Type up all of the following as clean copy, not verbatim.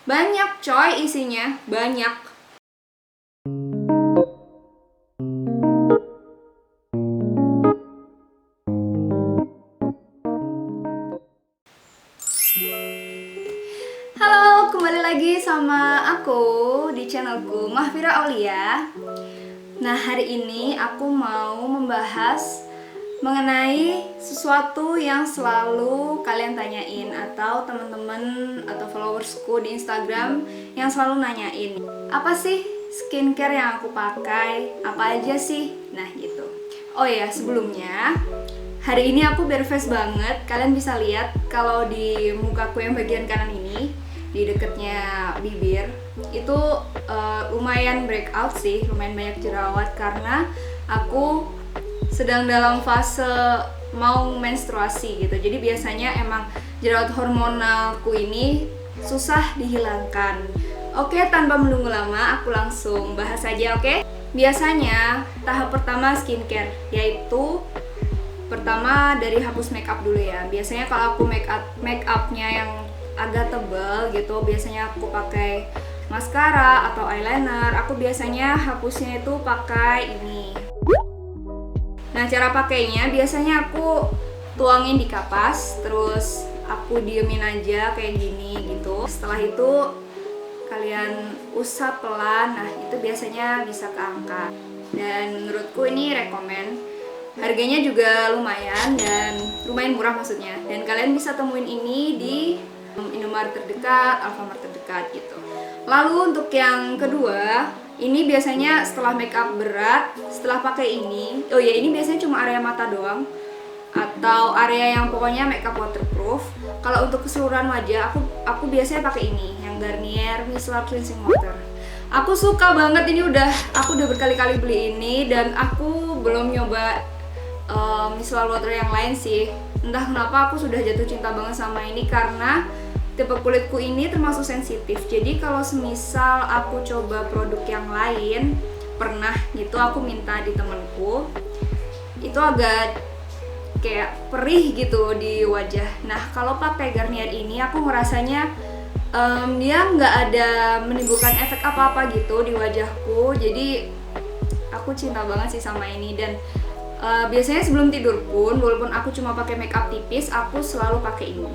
Banyak coy isinya, banyak. Halo, kembali lagi sama aku di channelku Mahfira Aulia. Nah, hari ini aku mau membahas mengenai sesuatu yang selalu kalian tanyain, atau teman-teman atau followersku di Instagram yang selalu nanyain, apa sih skincare yang aku pakai, apa aja sih. Nah gitu. Oh ya, sebelumnya hari ini aku bare face banget. Kalian bisa lihat kalau di mukaku yang bagian kanan ini, di deketnya bibir itu lumayan breakout sih, lumayan banyak jerawat karena aku sedang dalam fase mau menstruasi gitu. Jadi biasanya emang jerawat hormonalku ini susah dihilangkan. Oke, tanpa menunggu lama aku langsung bahas aja, oke? Biasanya tahap pertama skincare, yaitu pertama dari hapus makeup dulu ya. Biasanya kalau aku make upnya yang agak tebal gitu, biasanya aku pakai maskara atau eyeliner. Aku biasanya hapusnya itu pakai ini. Nah, cara pakainya biasanya aku tuangin di kapas, terus aku diemin aja kayak gini gitu. Setelah itu kalian usap pelan. Nah, itu biasanya bisa keangkat. Dan menurutku ini rekomen. Harganya juga lumayan dan lumayan murah maksudnya. Dan kalian bisa temuin ini di Indomaret terdekat, Alfamart terdekat gitu. Lalu untuk yang kedua, ini biasanya setelah makeup berat, setelah pakai ini, oh ya, ini biasanya cuma area mata doang atau area yang pokoknya makeup waterproof. Kalau untuk keseluruhan wajah, aku biasanya pakai ini, yang Garnier Micellar Cleansing Water. Aku suka banget ini, aku udah berkali-kali beli ini dan aku belum nyoba micellar water yang lain sih. Entah kenapa aku sudah jatuh cinta banget sama ini karena tipe kulitku ini termasuk sensitif. Jadi kalau semisal aku coba produk yang lain, pernah gitu aku minta di temenku, itu agak kayak perih gitu di wajah. Nah, kalau pakai Garnier ini aku ngerasanya dia nggak ada menimbulkan efek apa-apa gitu di wajahku. Jadi aku cinta banget sih sama ini. Dan biasanya sebelum tidur pun, walaupun aku cuma pakai makeup tipis, aku selalu pakai ini.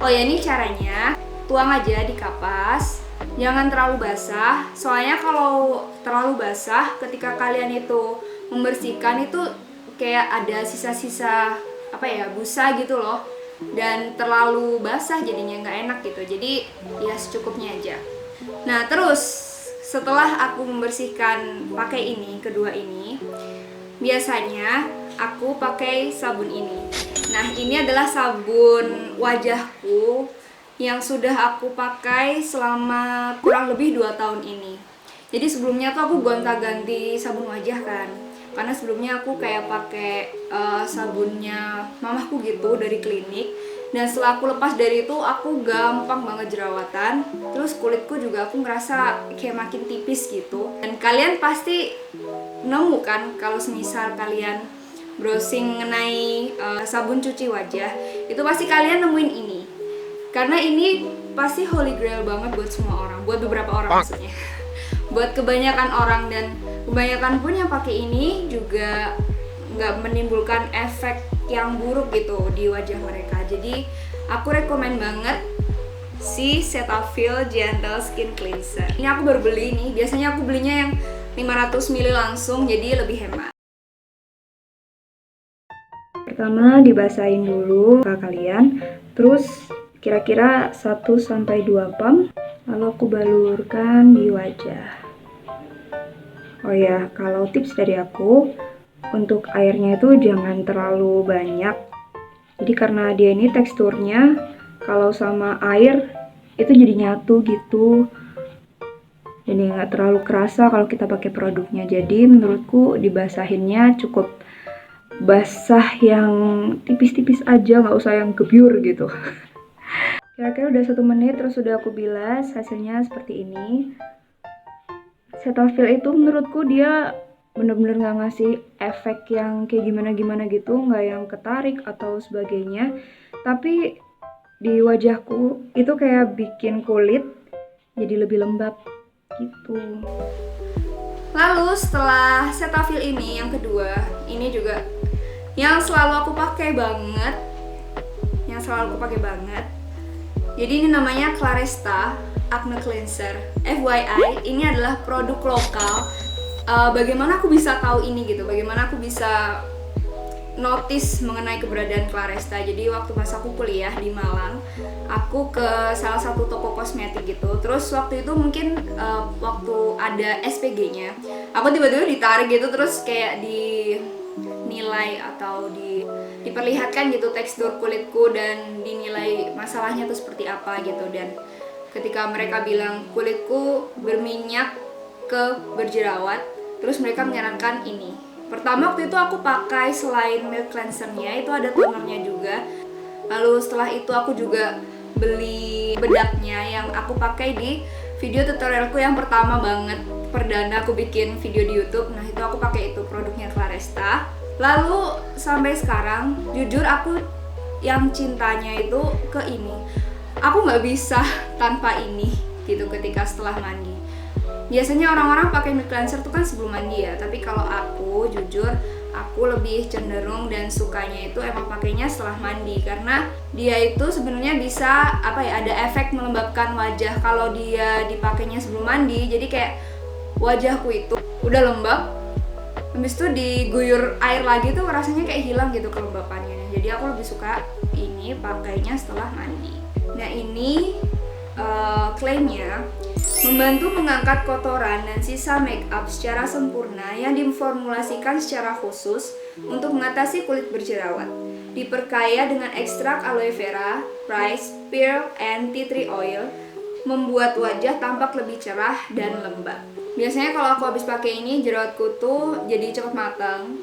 Oh ya, ini caranya, tuang aja di kapas, jangan terlalu basah. Soalnya kalau terlalu basah, ketika kalian itu membersihkan itu kayak ada sisa-sisa busa gitu loh. Dan terlalu basah jadinya nggak enak gitu. Jadi ya secukupnya aja. Nah, terus setelah aku membersihkan pakai ini, kedua ini, biasanya aku pakai sabun ini. Nah, ini adalah sabun wajahku yang sudah aku pakai selama kurang lebih 2 tahun ini. Jadi sebelumnya tuh aku gonta-ganti sabun wajah kan. Karena sebelumnya aku kayak pakai sabunnya mamaku gitu dari klinik. Dan setelah aku lepas dari itu, aku gampang banget jerawatan. Terus kulitku juga aku ngerasa kayak makin tipis gitu. Dan kalian pasti nemu kan kalau semisal kalian browsing mengenai sabun cuci wajah, itu pasti kalian nemuin ini. Karena ini pasti holy grail banget buat semua orang, buat beberapa orang maksudnya. Buat kebanyakan orang, dan kebanyakan pun yang pakai ini juga nggak menimbulkan efek yang buruk gitu di wajah mereka. Jadi aku rekomen banget si Cetaphil Gentle Skin Cleanser. Ini aku baru beli nih. Biasanya aku belinya yang 500 ml langsung, jadi lebih hemat. Pertama dibasahin dulu muka kalian, terus kira-kira 1-2 pump, lalu aku balurkan di wajah. Oh ya, kalau tips dari aku, untuk airnya itu jangan terlalu banyak. Jadi karena dia ini teksturnya kalau sama air itu jadi nyatu gitu. Jadi nggak terlalu kerasa kalau kita pakai produknya. Jadi menurutku dibasahinnya cukup basah yang tipis-tipis aja, nggak usah yang gebyur gitu. Kira-kira udah 1 menit, terus udah aku bilas, hasilnya seperti ini. Cetaphil itu menurutku dia bener-bener nggak ngasih efek yang kayak gimana-gimana gitu, nggak yang ketarik atau sebagainya. Tapi di wajahku itu kayak bikin kulit jadi lebih lembab gitu. Lalu setelah Cetaphil ini yang kedua, ini juga yang selalu aku pakai banget. Jadi ini namanya Claresta Acne Cleanser. FYI, ini adalah produk lokal. Bagaimana aku bisa tahu ini gitu? Bagaimana aku bisa notice mengenai keberadaan Claresta? Jadi waktu pas aku kuliah di Malang, aku ke salah satu toko kosmetik gitu. Terus waktu itu mungkin waktu ada SPG-nya, aku tiba-tiba ditarik gitu, terus kayak dinilai atau diperlihatkan gitu tekstur kulitku dan dinilai masalahnya tuh seperti apa gitu. Dan ketika mereka bilang kulitku berminyak ke berjerawat, terus mereka menyarankan ini. Pertama waktu itu aku pakai selain milk cleansernya itu ada tonernya juga. Lalu setelah itu aku juga beli bedaknya yang aku pakai di video tutorialku yang pertama banget, perdana aku bikin video di YouTube. Nah itu aku pakai itu produknya Claresta. Lalu sampai sekarang jujur aku yang cintanya itu ke ini. Aku nggak bisa tanpa ini gitu ketika setelah mandi. Biasanya orang-orang pakai milk cleanser tuh kan sebelum mandi ya, tapi kalau aku jujur aku lebih cenderung dan sukanya itu emang pakainya setelah mandi, karena dia itu sebenarnya bisa ada efek melembabkan wajah kalau dia dipakainya sebelum mandi. Jadi kayak wajahku itu udah lembab, habis itu diguyur air lagi tuh rasanya kayak hilang gitu kelembapannya. Jadi aku lebih suka ini pakainya setelah mandi. Nah ini klaimnya membantu mengangkat kotoran dan sisa make up secara sempurna yang diformulasikan secara khusus untuk mengatasi kulit berjerawat. Diperkaya dengan ekstrak aloe vera, rice, pearl, and tea tree oil, membuat wajah tampak lebih cerah dan lembab. Biasanya kalau aku habis pakai ini, jerawatku tuh jadi cepat matang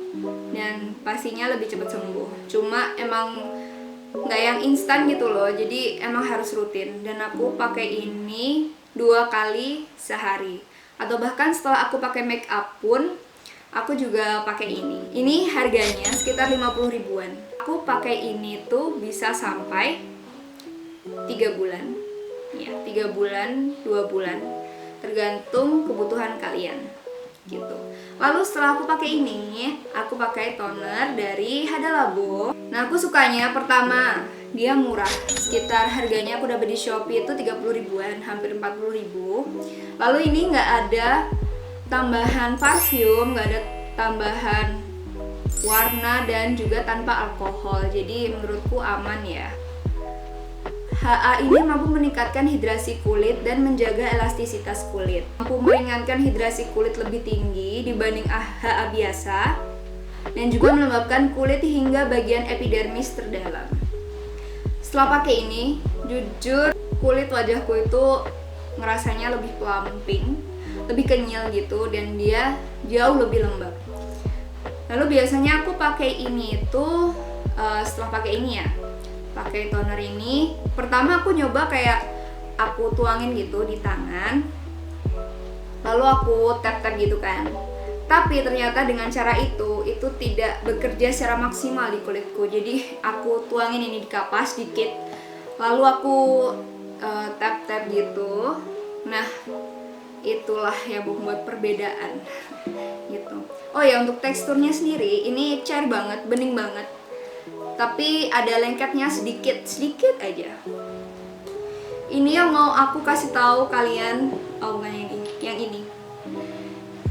dan pastinya lebih cepat sembuh. Cuma emang nggak yang instan gitu loh, jadi emang harus rutin. Dan aku pakai ini 2 kali sehari, atau bahkan setelah aku pakai make up pun aku juga pakai ini. Ini harganya sekitar 50 ribuan. Aku pakai ini tuh bisa sampai 3 bulan ya, 3 bulan, 2 bulan tergantung kebutuhan kalian gitu. Lalu setelah aku pakai ini, aku pakai toner dari Hada Labo. Nah aku sukanya pertama dia murah, sekitar harganya aku dapat di Shopee itu 30 ribuan, hampir 40 ribu. Lalu ini nggak ada tambahan parfum, nggak ada tambahan warna, dan juga tanpa alkohol. Jadi menurutku aman ya. HA ini mampu meningkatkan hidrasi kulit dan menjaga elastisitas kulit. Mampu meringankan hidrasi kulit lebih tinggi dibanding HA biasa, dan juga melembabkan kulit hingga bagian epidermis terdalam. Setelah pakai ini, jujur kulit wajahku itu ngerasanya lebih plumping, lebih kenyal gitu, dan dia jauh lebih lembab. Lalu biasanya aku pakai ini tuh setelah pakai ini ya, pakai toner ini, pertama aku nyoba kayak aku tuangin gitu di tangan, lalu aku tap-tap gitu kan. Tapi ternyata dengan cara itu tidak bekerja secara maksimal di kulitku. Jadi aku tuangin ini di kapas dikit, lalu aku tap-tap gitu. Nah itulah yang membuat perbedaan gitu. Oh ya, untuk teksturnya sendiri ini cair banget, bening banget, tapi ada lengketnya sedikit aja. Ini yang mau aku kasih tahu kalian, bukan yang ini.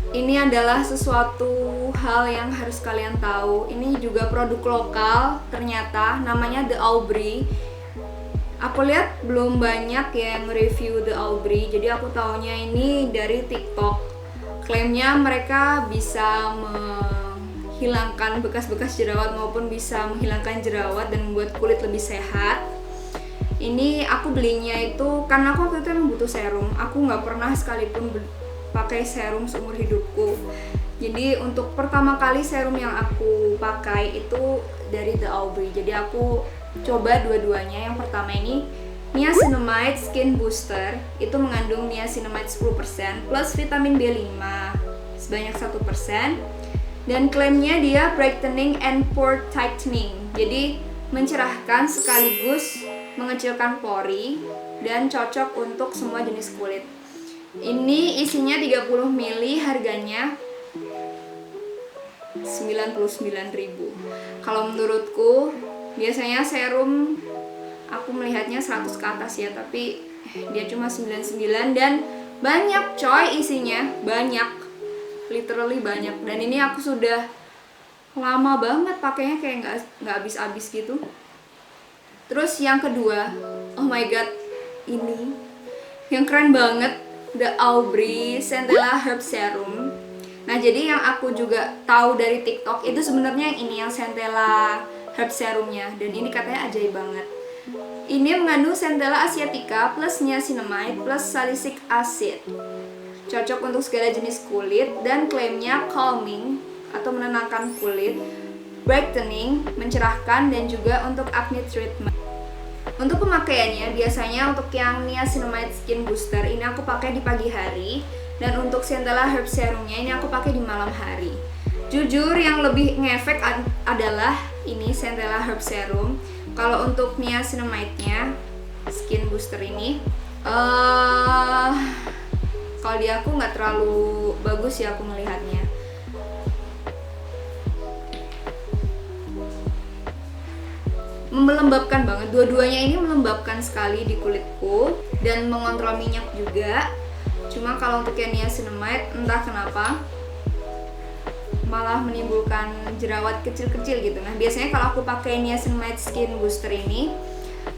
Ini adalah sesuatu hal yang harus kalian tahu. Ini juga produk lokal ternyata, namanya The Aubrey. Aku lihat belum banyak yang review The Aubrey, jadi aku taunya ini dari TikTok. Klaimnya mereka bisa menghilangkan bekas-bekas jerawat maupun bisa menghilangkan jerawat dan membuat kulit lebih sehat. Ini aku belinya itu karena aku waktu itu emang butuh serum. Aku nggak pernah sekalipun pakai serum seumur hidupku. Jadi untuk pertama kali serum yang aku pakai itu dari The Aubrey. Jadi aku coba dua-duanya. Yang pertama ini Niacinamide Skin Booster, itu mengandung niacinamide 10% plus vitamin B5 sebanyak 1%, dan klaimnya dia brightening and pore tightening. Jadi mencerahkan sekaligus mengecilkan pori dan cocok untuk semua jenis kulit. Ini isinya 30 ml, harganya 99.000. Kalau menurutku biasanya serum aku melihatnya 100 ke atas ya, tapi dia cuma 99 dan banyak coy isinya, banyak, literally banyak. Dan ini aku sudah lama banget pakainya, kayak nggak habis-habis gitu. Terus yang kedua, oh my god, ini yang keren banget, The Aubrey Centella Herb Serum. Nah jadi yang aku juga tahu dari TikTok itu sebenarnya yang ini, yang Centella Herb Serumnya, dan ini katanya ajaib banget. Ini mengandung Centella asiatica plus niacinamide plus salicylic acid, cocok untuk segala jenis kulit, dan klaimnya calming atau menenangkan kulit, brightening, mencerahkan, dan juga untuk acne treatment. Untuk pemakaiannya biasanya untuk yang niacinamide skin booster ini aku pakai di pagi hari, dan untuk Centella Herb Serumnya ini aku pakai di malam hari. Jujur yang lebih ngefek adalah ini Centella Herb Serum. Kalau untuk niacinamide-nya skin booster ini kalau di aku nggak terlalu bagus ya aku melihatnya. Melembabkan banget, dua-duanya ini melembabkan sekali di kulitku dan mengontrol minyak juga. Cuma kalau untuk yang niacinamide entah kenapa malah menimbulkan jerawat kecil-kecil gitu. Nah biasanya kalau aku pakai niacinamide skin booster ini,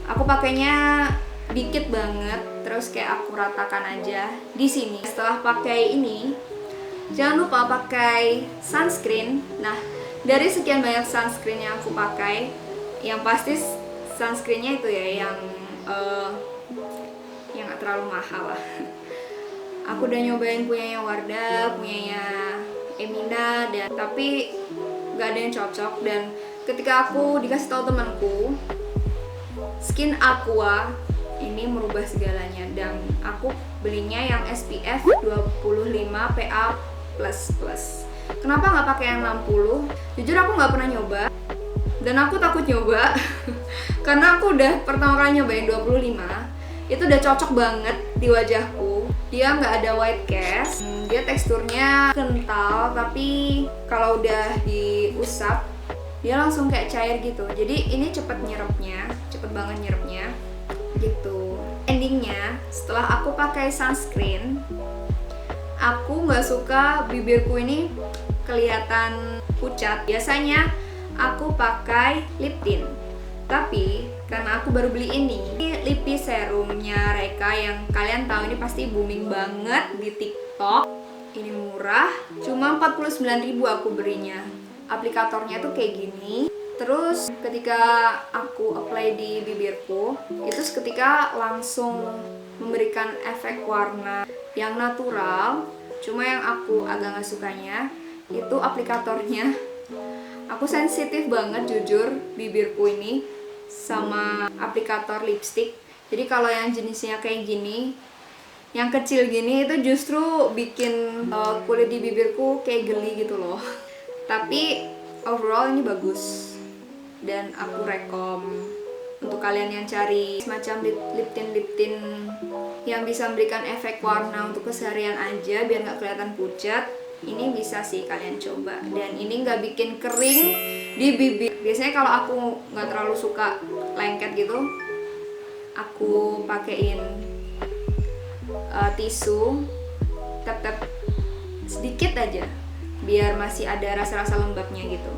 aku pakainya dikit banget, terus kayak aku ratakan aja di sini. Setelah pakai ini, jangan lupa pakai sunscreen. Nah dari sekian banyak sunscreen yang aku pakai, yang pasti sunscreennya itu ya yang gak terlalu mahal lah. Aku udah nyobain punyanya Wardah, punyanya Emina, dan tapi gak ada yang cocok. Dan ketika aku dikasih tahu temanku Skin Aqua ini merubah segalanya, dan aku belinya yang SPF 25 PA++. Kenapa nggak pakai yang 60? Jujur aku nggak pernah nyoba dan aku takut nyoba karena aku udah pertama kali nyobain 25, itu udah cocok banget di wajahku. Dia nggak ada white cast, dia teksturnya kental, tapi kalau udah diusap dia langsung kayak cair gitu. Jadi ini cepet nyerapnya, cepet banget nyerapnya gitu. Endingnya setelah aku pakai sunscreen, aku nggak suka bibirku ini kelihatan pucat. Biasanya aku pakai lip tint, tapi karena aku baru beli ini Lippy serumnya Reka, yang kalian tahu ini pasti booming banget di TikTok. Ini murah, cuma 49.000 aku berinya. Aplikatornya tuh kayak gini. Terus ketika aku apply di bibirku, itu seketika langsung memberikan efek warna yang natural. Cuma yang aku agak gak sukanya itu aplikatornya. Aku sensitif banget jujur bibirku ini sama aplikator lipstick. Jadi kalau yang jenisnya kayak gini, yang kecil gini, itu justru bikin kulit di bibirku kayak geli gitu loh. Tapi overall ini bagus dan aku rekom untuk kalian yang cari semacam lip tint yang bisa memberikan efek warna untuk keseharian aja biar nggak kelihatan pucat. Ini bisa sih kalian coba, dan ini nggak bikin kering di bibir. Biasanya kalau aku nggak terlalu suka lengket gitu, aku pakein tisu, tap sedikit aja biar masih ada rasa-rasa lembabnya gitu.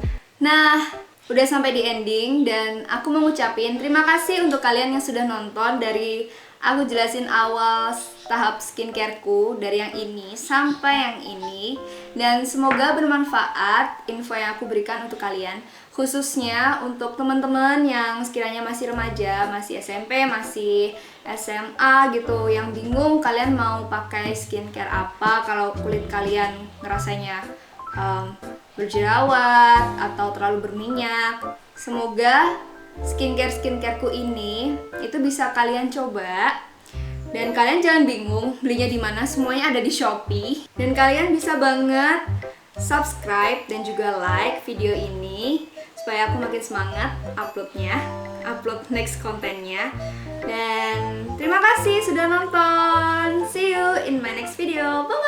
Nah, udah sampai di ending, dan aku mau ngucapin terima kasih untuk kalian yang sudah nonton dari aku jelasin awal tahap skincareku dari yang ini sampai yang ini, dan semoga bermanfaat info yang aku berikan untuk kalian, khususnya untuk teman-teman yang sekiranya masih remaja, masih SMP, masih SMA gitu, yang bingung kalian mau pakai skincare apa kalau kulit kalian ngerasanya berjerawat atau terlalu berminyak. Semoga skincareku ini itu bisa kalian coba, dan kalian jangan bingung belinya di mana, semuanya ada di Shopee. Dan kalian bisa banget subscribe dan juga like video ini supaya aku makin semangat upload next kontennya. Dan terima kasih sudah nonton. See you in my next video. Bye.